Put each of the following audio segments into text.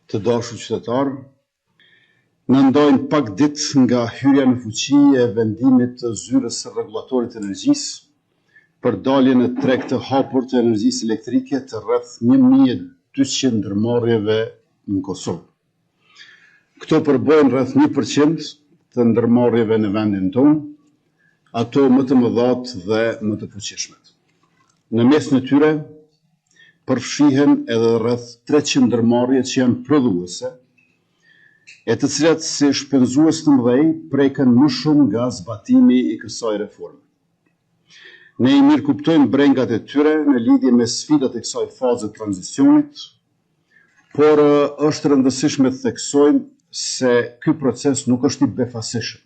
Të dashur qytetarë, në ndojnë pak ditë nga hyrja në fuqi e vendimit të zyrës së rregullatorit të energjisë për dalje në treg të hapur të energjisë elektrike të rreth 1200 ndërmarrjeve në Kosovë. Këto përbojnë rreth 1% të ndërmarrjeve në vendin tonë, ato më të mëdhat dhe më të fuqishmet. Në mes në tyre, përfshihen edhe rreth 300 ndërmarrje që janë prodhuese, e të cilat si shpenzues të mëdhej preken më shumë nga zbatimi i kësaj reforme. Ne i mirë kuptojmë brengat e tyre në lidhje me sfidat e kësaj faze tranzicionit, por është rëndësishme të theksojmë se ky proces nuk është i befasishëm.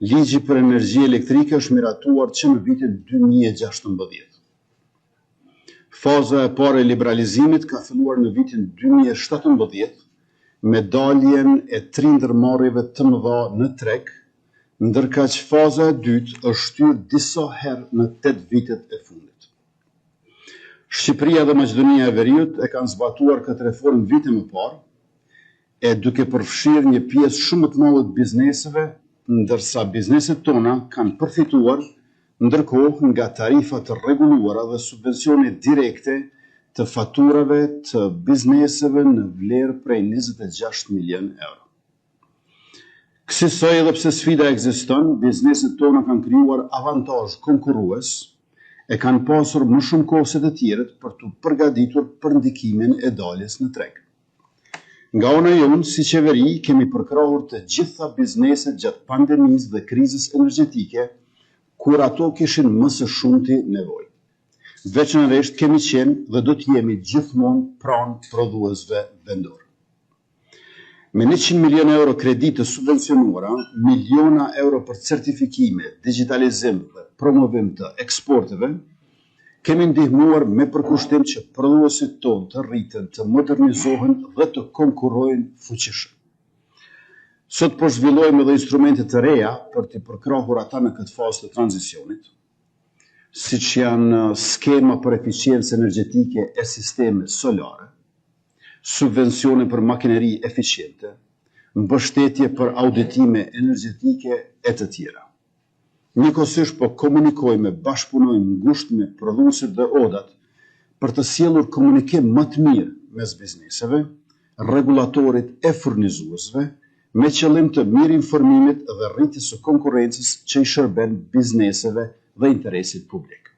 Ligji për energji elektrike është miratuar që në vitin 2016. Faza e parë e liberalizimit ka filluar në vitin 2017 me daljen e 3 ndërmarrjeve të mëdha në treg, ndërka që faza e dytë është shtyrë disa herë në 8 vitet e fundit. Shqipëria dhe Maqedonia e Veriut e kanë zbatuar këtë reformë vite më parë, e duke përfshirë një pjesë shumë të madhe të bizneseve, ndërsa bizneset tona kanë përfituar ndërkohë nga tarifa të rregulluara dhe subvencione direkte të faturave të bizneseve në vlerë prej 26 milion euro. Kësaj edhe pse sfida ekziston, bizneset tona kanë krijuar avantazh konkurrues e kanë pasur më shumë kohë se të tjerët për të përgatitur për ndikimin e daljes në treg. Nga ana jonë, si qeveri, kemi përkrahur të gjitha bizneset gjatë pandemisë dhe krizës energjetike, kur ato kishin më së shumti nevojë. Veçanërisht kemi qenë dhe do të jemi gjithmonë pranë prodhuesve vendor. Me 100 milion euro kredi të subvencionuara, miliona euro për certifikime, digitalizim dhe promovim të eksporteve, kemi ndihmuar me përkushtim që prodhuesit tonë të rriten, të modernizohen dhe të konkurrojnë fuqishëm. Sot po zhvillojmë edhe instrumente të reja për të përkrahur ata në këtë fazë të tranzicionit, siç janë skema për eficiencë energjetike e sisteme solare, subvencione për makineri eficiente, mbështetje për auditime energjetike e të tjera. Njëkohësisht po komunikojmë, bashkëpunojmë ngushtë me prodhuesit dhe odat për të sjellur komunikim më të mirë mes bizneseve, rregullatorit e furnizuesve, me qëllim të mirë informimit dhe rritjes së konkurrencës që i shërben bizneseve dhe interesit publik.